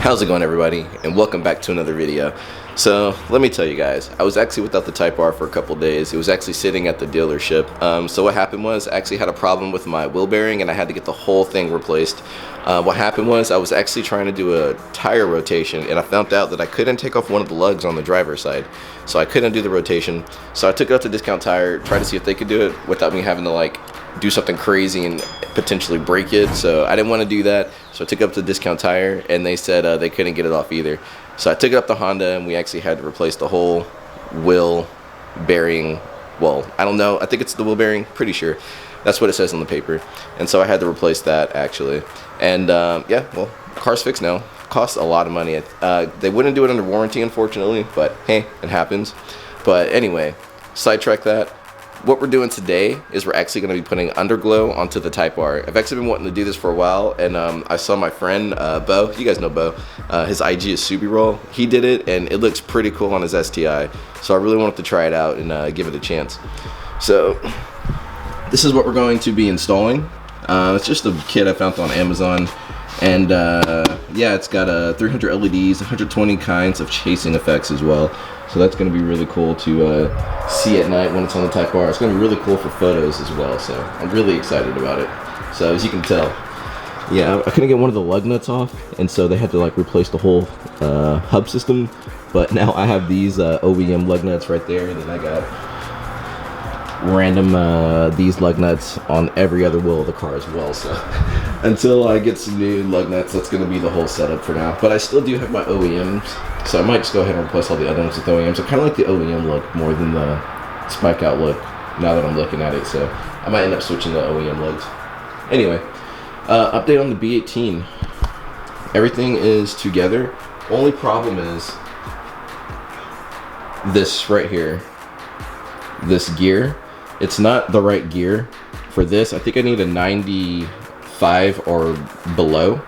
How's it going, everybody, and welcome back to another video. So let me tell you guys, I was actually without the Type R for a couple days. It was actually sitting at the dealership. So what happened was I actually had a problem with my wheel bearing and I had to get the whole thing replaced. What happened was I was actually trying to do a tire rotation and I found out that I couldn't take off one of the lugs on the driver's side. So I couldn't do the rotation. So I took it up to Discount Tire, tried to see if they could do it without me having to like do something crazy and potentially break it. So I didn't want to do that. So I took it up to Discount Tire and they said they couldn't get it off either. So I took it up to Honda and we actually had to replace the whole wheel bearing. Well, I don't know. I think it's the wheel bearing. Pretty sure. That's what it says on the paper. And so I had to replace that actually. And yeah, well, car's fixed now. Costs a lot of money. They wouldn't do it under warranty, unfortunately, but hey, it happens. But anyway, sidetrack that. What we're doing today is we're actually going to be putting underglow onto the Type R. I've actually been wanting to do this for a while, and I saw my friend Bo. You guys know Bo. His IG is Subiroll. He did it, and it looks pretty cool on his STI. So I really wanted to try it out and give it a chance. So this is what we're going to be installing. It's just a kit I found on Amazon, and yeah, it's got 300 LEDs, 120 kinds of chasing effects as well. So that's going to be really cool to see at night when it's on the Type R. It's going to be really cool for photos as well, so I'm really excited about it. So as you can tell, yeah, I couldn't get one of the lug nuts off, and so they had to like replace the whole hub system. But now I have these OEM lug nuts right there, and then I got random these lug nuts on every other wheel of the car as well. So until I get some new lug nuts, that's going to be the whole setup for now. But I still do have my OEMs, so I might just go ahead and replace all the other ones with OEMs. I kind of like the OEM look more than the spike out look now that I'm looking at it, so I might end up switching to OEM lugs. Anyway, update on the B18. Everything is together. Only problem is this right here, this gear. It's not the right gear for this. I think I need a 95 or below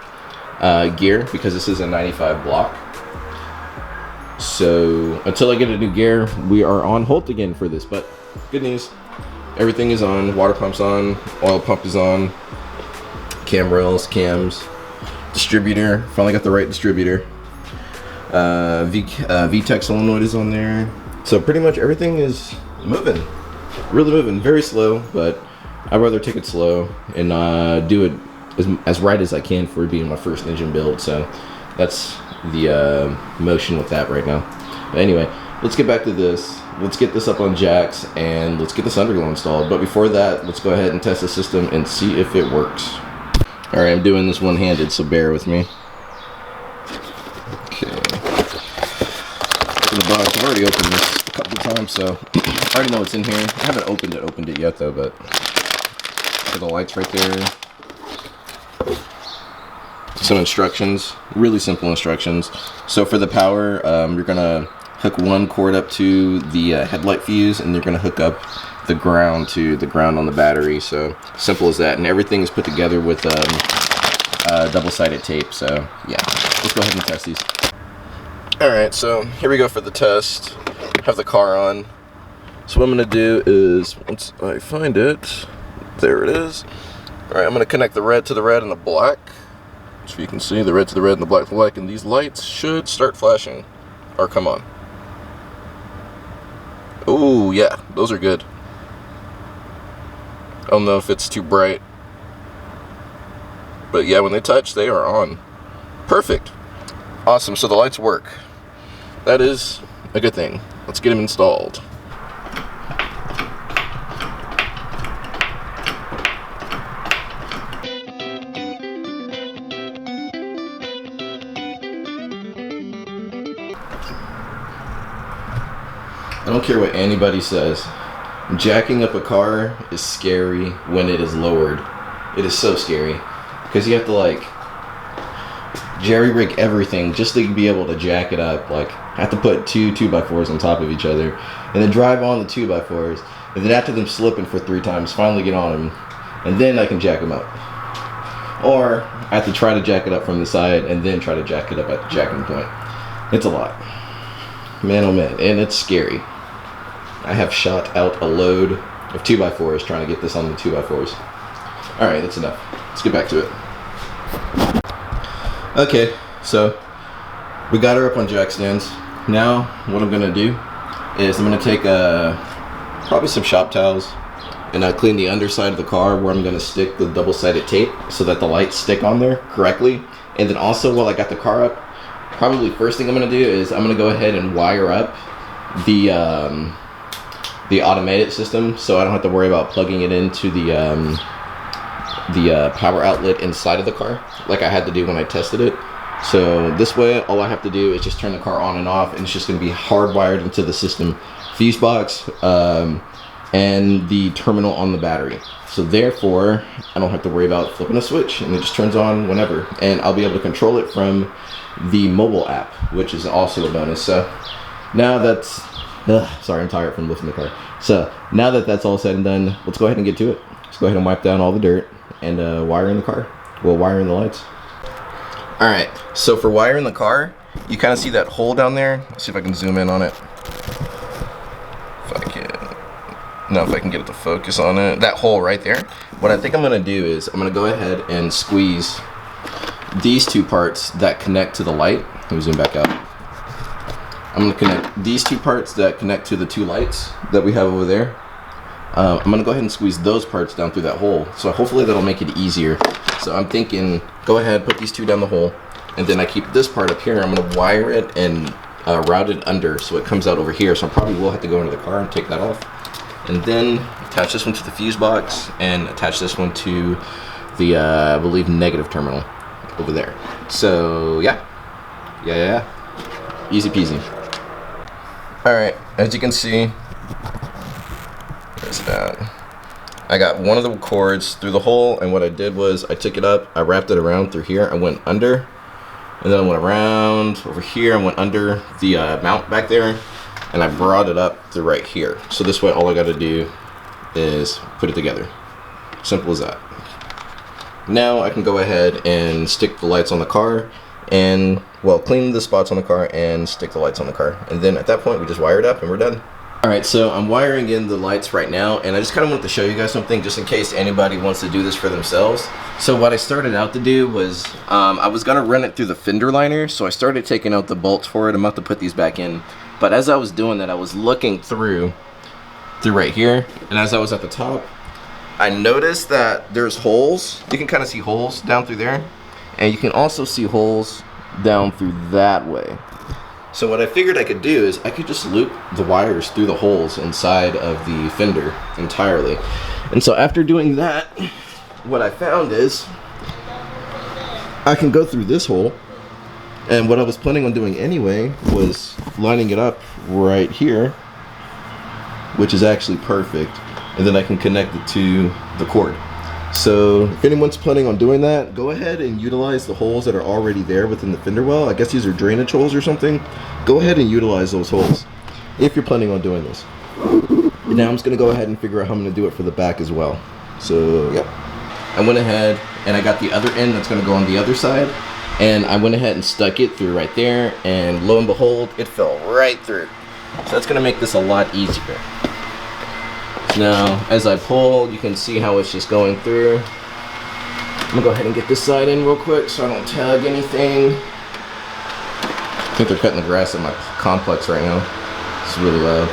gear because this is a 95 block. So until I get a new gear, we are on hold again for this. But good news, everything is on. Water pump's on, oil pump is on, cam rails, cams, distributor. Finally got the right distributor. VTEC solenoid is on there. So pretty much everything is moving. Really moving, very slow, but I'd rather take it slow and do it as right as I can for it being my first engine build. So that's the motion with that right now. But anyway, let's get back to this. Let's get this up on jacks and let's get this underglow installed. But before that, let's go ahead and test the system and see if it works. All right, I'm doing this one-handed, so bear with me. Okay. The box, I've already opened this a couple of times, so I already know what's in here. I haven't opened it yet though, but for the lights right there. Some instructions, really simple instructions. So for the power, you're gonna hook one cord up to the headlight fuse, and you're gonna hook up the ground to the ground on the battery. So simple as that, and everything is put together with double-sided tape. So yeah, let's go ahead and test these. All right, so here we go for the test. Have the car on. So what I'm gonna do is, once I find it, there it is. All right, I'm gonna connect the red to the red and the black. So you can see the red to the red and the black to the black, and these lights should start flashing, or come on. Oh yeah, those are good. I don't know if it's too bright, but yeah, when they touch, they are on. Perfect. Awesome, so the lights work. That is a good thing. Let's get them installed. I don't care what anybody says. Jacking up a car is scary when it is lowered. It is so scary because you have to like jerry-rig everything just to be able to jack it up. Like I have to put two 2x4s on top of each other and then drive on the 2x4s, and then after them slipping for 3 times, finally get on them, and then I can jack them up. Or I have to try to jack it up from the side and then try to jack it up at the jacking point. It's a lot. Man, oh man, and it's scary. I have shot out a load of 2x4s trying to get this on the 2x4s. Alright, that's enough. Let's get back to it. Okay, so We got her up on jack stands. Now what I'm gonna do is I'm gonna take probably some shop towels and clean the underside of the car where I'm gonna stick the double-sided tape so that the lights stick on there correctly. And then also, while I got the car up, probably first thing I'm gonna do is I'm gonna go ahead and wire up the automated system, so I don't have to worry about plugging it into the power outlet inside of the car like I had to do when I tested it. So this way, all I have to do is just turn the car on and off, and it's just gonna be hardwired into the system fuse box and the terminal on the battery. So therefore, I don't have to worry about flipping a switch, and it just turns on whenever. And I'll be able to control it from the mobile app, which is also a bonus. So now that's, sorry, I'm tired from lifting the car. So now that that's all said and done, let's go ahead and get to it. Let's go ahead and wipe down all the dirt and wire in the car. Well, wire in the lights. All right, so for wiring the car, you kind of see that hole down there. Let's see if I can zoom in on it. If I can get it to focus on it. That hole right there. What I think I'm gonna do is I'm gonna go ahead and squeeze these two parts that connect to the light. Let me zoom back out. I'm gonna connect these two parts that connect to the two lights that we have over there. I'm gonna go ahead and squeeze those parts down through that hole. So hopefully that'll make it easier. So I'm thinking, go ahead, put these two down the hole, and then I keep this part up here. I'm gonna wire it and route it under so it comes out over here. So I probably will have to go into the car and take that off. And then attach this one to the fuse box and attach this one to the, I believe, negative terminal over there. So yeah. Easy peasy. All right, as you can see, there's that. I got one of the cords through the hole, and what I did was I took it up, I wrapped it around through here, I went under, and then I went around over here and went under the mount back there, and I brought it up to right here. So this way, all I got to do is put it together. Simple as that. Now I can go ahead and stick the lights on the car and, well, clean the spots on the car and stick the lights on the car. And then at that point, we just wire it up and we're done. All right, so I'm wiring in the lights right now, and I just kind of wanted to show you guys something just in case anybody wants to do this for themselves. So what I started out to do was I was gonna run it through the fender liner, so I started taking out the bolts for it. I'm about to put these back in. But as I was doing that, I was looking through right here, and as I was at the top, I noticed that there's holes. You can kind of see holes down through there, and you can also see holes down through that way. So what I figured I could do is I could just loop the wires through the holes inside of the fender entirely. And so after doing that, what I found is I can go through this hole. And what I was planning on doing anyway was lining it up right here, which is actually perfect. And then I can connect it to the cord. So if anyone's planning on doing that, go ahead and utilize the holes that are already there within the fender well. I guess these are drainage holes or something. Go ahead and utilize those holes if you're planning on doing this. And now I'm just gonna go ahead and figure out how I'm gonna do it for the back as well. So yeah, I went ahead and I got the other end that's gonna go on the other side. And I went ahead and stuck it through right there, and lo and behold, it fell right through. So that's gonna make this a lot easier. Now, as I pull, you can see how it's just going through. I'm gonna go ahead and get this side in real quick so I don't tug anything. I think they're cutting the grass at my complex right now. It's really loud.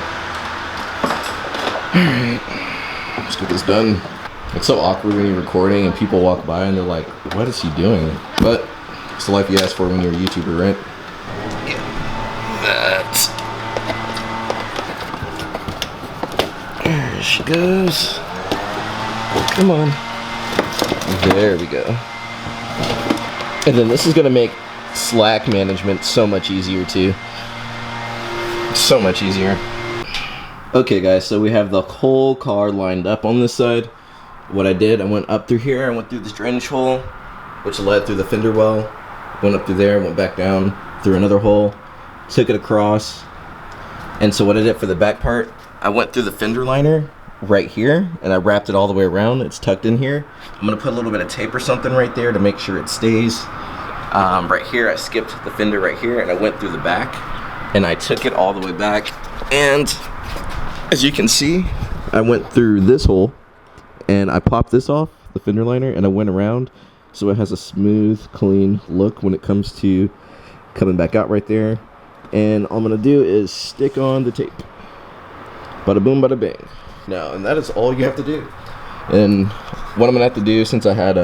Alright, let's get this done. It's so awkward when you're recording and people walk by and they're like, what is he doing? But it's the life you ask for when you're a YouTuber, right? Get that. There she goes. Come on. There we go. And then this is gonna make slack management so much easier too. So much easier. Okay guys, so we have the whole car lined up on this side. What I did, I went up through here, I went through this drainage hole, which led through the fender well. Went up through there, went back down through another hole, took it across. And so what I did for the back part, I went through the fender liner right here and I wrapped it all the way around. It's tucked in here. I'm gonna put a little bit of tape or something right there to make sure it stays. Right here, I skipped the fender right here and I went through the back and I took it all the way back. And as you can see, I went through this hole and I popped this off, the fender liner, and I went around. So it has a smooth, clean look when it comes to coming back out right there. And all I'm gonna do is stick on the tape. Bada boom, bada bang. Now, and that is all you have to do. And what I'm gonna have to do, since I had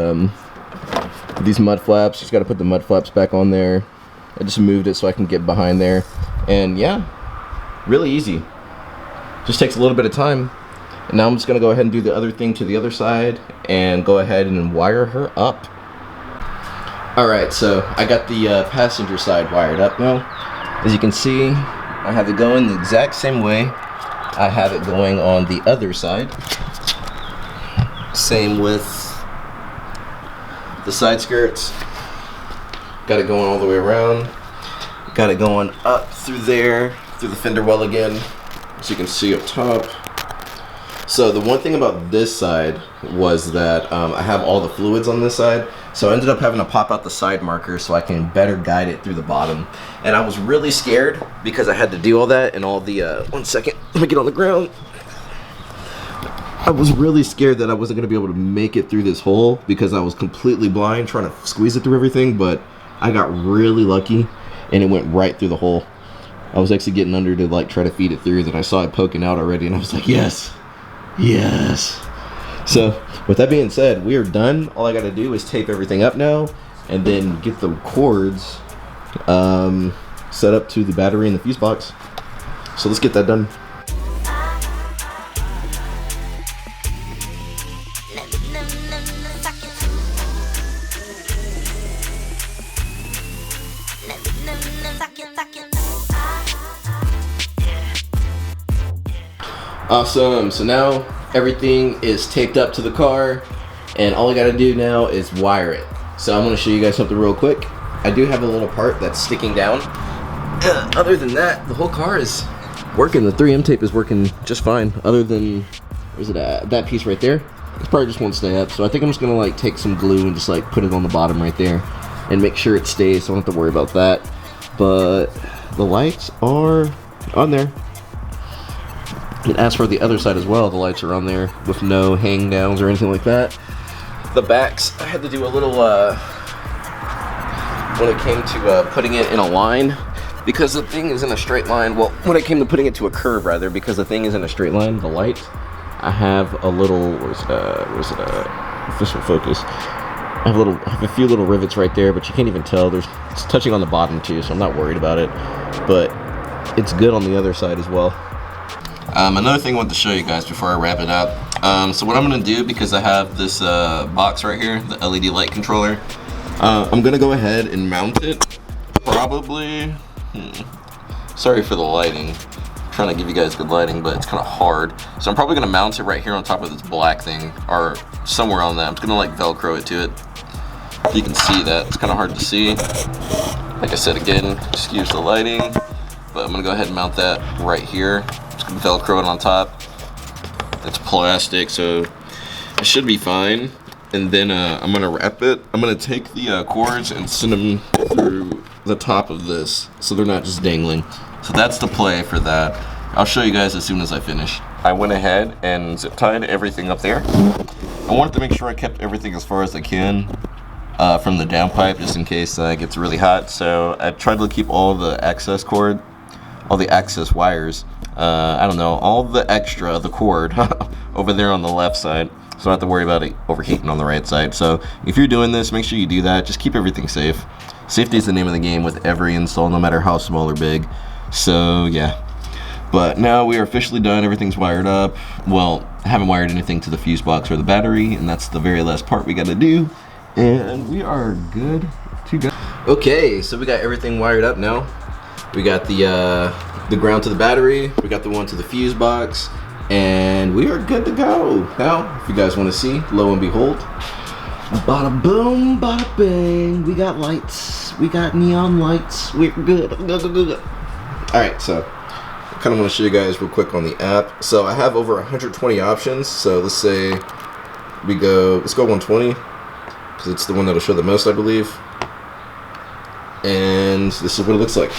these mud flaps, just gotta put the mud flaps back on there. I just moved it so I can get behind there. And yeah, really easy. Just takes a little bit of time. And now I'm just gonna go ahead and do the other thing to the other side and go ahead and wire her up. Alright, so I got the passenger side wired up now. As you can see, I have it going the exact same way I have it going on the other side. Same with the side skirts. Got it going all the way around. Got it going up through there, through the fender well again, as you can see up top. So the one thing about this side was that I have all the fluids on this side, so I ended up having to pop out the side marker so I can better guide it through the bottom. And I was really scared because I had to do all that and all the, one second, let me get on the ground. I was really scared that I wasn't going to be able to make it through this hole because I was completely blind trying to squeeze it through everything, but I got really lucky and it went right through the hole. I was actually getting under to like try to feed it through, then I saw it poking out already and I was like, yes. Yes. So with that being said, we are done. All I got to do is tape everything up now and then get the cords set up to the battery and the fuse box. So let's get that done. Awesome, so now everything is taped up to the car and all I gotta do now is wire it. So I'm gonna show you guys something real quick. I do have a little part that's sticking down. Other than that, the whole car is working. The 3M tape is working just fine. Other than, where's it at? That piece right there. It probably just won't stay up. So I think I'm just gonna like take some glue and just like put it on the bottom right there and make sure it stays so I don't have to worry about that. But the lights are on there. And as for the other side as well, the lights are on there with no hang downs or anything like that. The backs, I had to do a little, when it came to putting it in a line, because the thing is in a straight line, well, when it came to putting it to a curve rather, because the thing is in a straight line, the light, I have a little, where's it official focus. I have a few little rivets right there, but you can't even tell. It's touching on the bottom too, so I'm not worried about it. But it's good on the other side as well. Another thing I want to show you guys before I wrap it up. So what I'm going to do, because I have this box right here, the LED light controller, I'm going to go ahead and mount it. Probably, sorry for the lighting. I'm trying to give you guys good lighting, but it's kind of hard. So I'm probably going to mount it right here on top of this black thing, or somewhere on that. I'm just going to like Velcro it to it. If you can see that, it's kind of hard to see. Like I said again, excuse the lighting, but I'm going to go ahead and mount that right here. Velcro it on top. It's plastic, so it should be fine. And then I'm gonna wrap it. I'm gonna take the cords and send them through the top of this so they're not just dangling. So that's the play for that. I'll show you guys as soon as I finish. I went ahead and zip tied everything up there. I wanted to make sure I kept everything as far as I can from the downpipe, just in case it gets really hot. So I tried to keep all the access cord, all the access wires, I don't know, all the extra, the cord over there on the left side, so I don't have to worry about it overheating on the right side. So if you're doing this, make sure you do that. Just keep everything safe. Safety is the name of the game with every install, no matter how small or big. So yeah, but now we are officially done. Everything's wired up. Well, I haven't wired anything to the fuse box or the battery, and that's the very last part we got to do, and we are good to go. Okay, so we got everything wired up now. We got the ground to the battery, we got the one to the fuse box, and we are good to go. Now, if you guys want to see, lo and behold, bada boom, bada bang, we got lights, we got neon lights, we're good. Alright, so I kind of want to show you guys real quick on the app. So I have over 120 options, so let's say let's go 120, because it's the one that'll show the most, I believe. And this is what it looks like.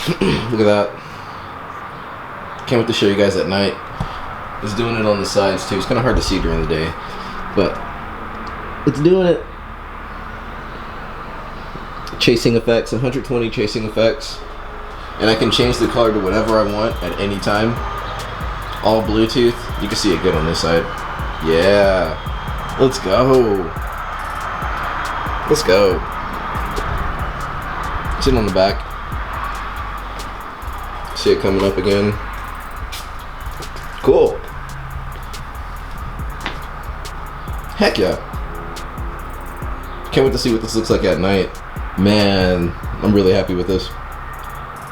Look at that. Can't wait to show you guys at night. It's doing it on the sides too. It's kind of hard to see during the day, but it's doing it. chasing effects, 120 chasing effects, and I can change the color to whatever I want at any time. All Bluetooth. You can see it good on this side. Yeah, let's go. Let's go. Sit on the back. See it coming up again. Cool. Heck yeah. Can't wait to see what this looks like at night. Man, I'm really happy with this.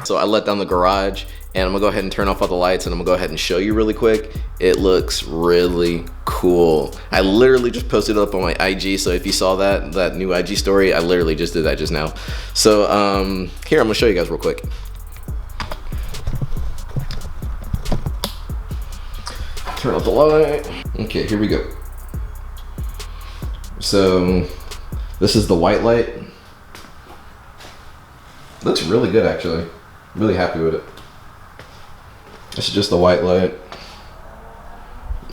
So I let down the garage, and I'm gonna go ahead and turn off all the lights, and I'm gonna go ahead and show you really quick. It looks really cool. I literally just posted it up on my IG, so if you saw that new IG story, I literally just did that just now. So here, I'm gonna show you guys real quick. Turn off the light. Okay, here we go. So this is the white light. Looks really good, actually. Really happy with it. This is just the white light.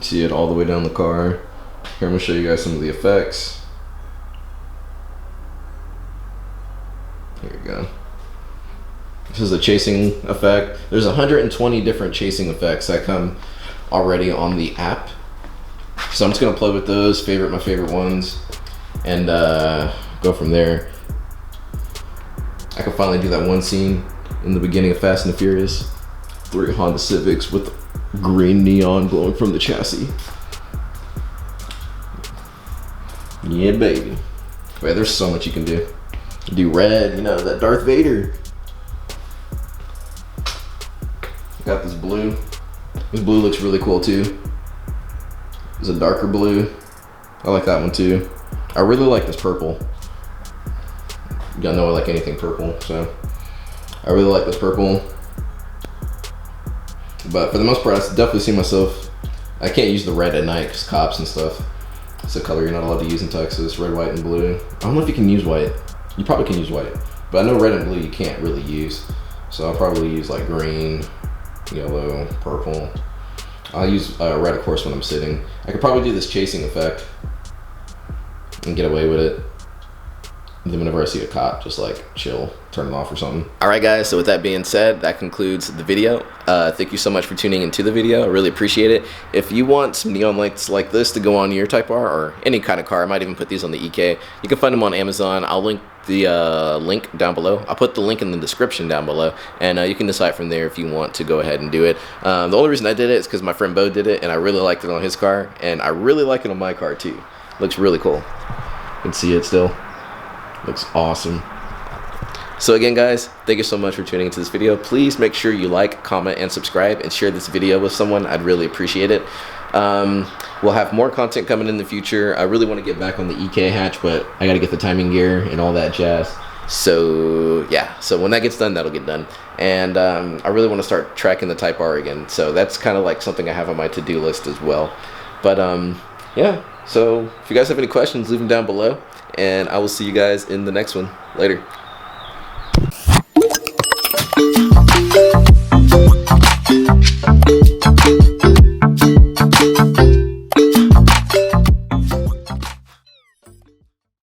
See it all the way down the car. Here, I'm gonna show you guys some of the effects. Here we go. This is a chasing effect. There's 120 different chasing effects that come already on the app. So I'm just gonna play with those, my favorite ones, and go from there. I can finally do that one scene in the beginning of Fast and the Furious. 3 Honda Civics with green neon glowing from the chassis. Yeah, baby. Wait, there's so much you can do. Do red, you know, that Darth Vader. Got this blue. This blue looks really cool too. There's a darker blue. I like that one too. I really like this purple. You gotta know I like anything purple, so I really like this purple. But for the most part, I definitely see myself. I can't use the red at night because cops and stuff. It's a color you're not allowed to use in Texas. Red, white, and blue. I don't know if you can use white. You probably can use white, but I know red and blue you can't really use. So I'll probably use like green, yellow, purple. I'll use red, of course, when I'm sitting. I could probably do this chasing effect and get away with it. And then whenever I see a cop, just like chill, turn it off or something. All right, guys, so with that being said, that concludes the video. Thank you so much for tuning into the video. I really appreciate it. If you want some neon lights like this to go on your Type R or any kind of car, I might even put these on the EK. You can find them on Amazon. I'll link the link down below. I'll put the link in the description down below, and you can decide from there if you want to go ahead and do it. The only reason I did it is because my friend Bo did it, and I really liked it on his car, and I really like it on my car too. Looks really cool. You can see it still. Looks awesome. So again, guys, thank you so much for tuning into this video. Please make sure you like, comment, and subscribe, and share this video with someone. I'd really appreciate it. We'll have more content coming in the future. I really want to get back on the EK hatch, but I got to get the timing gear and all that jazz. So yeah, so when that gets done, that'll get done. And I really want to start tracking the Type R again. So that's kind of like something I have on my to-do list as well. But yeah, so if you guys have any questions, leave them down below. And I will see you guys in the next one. Later.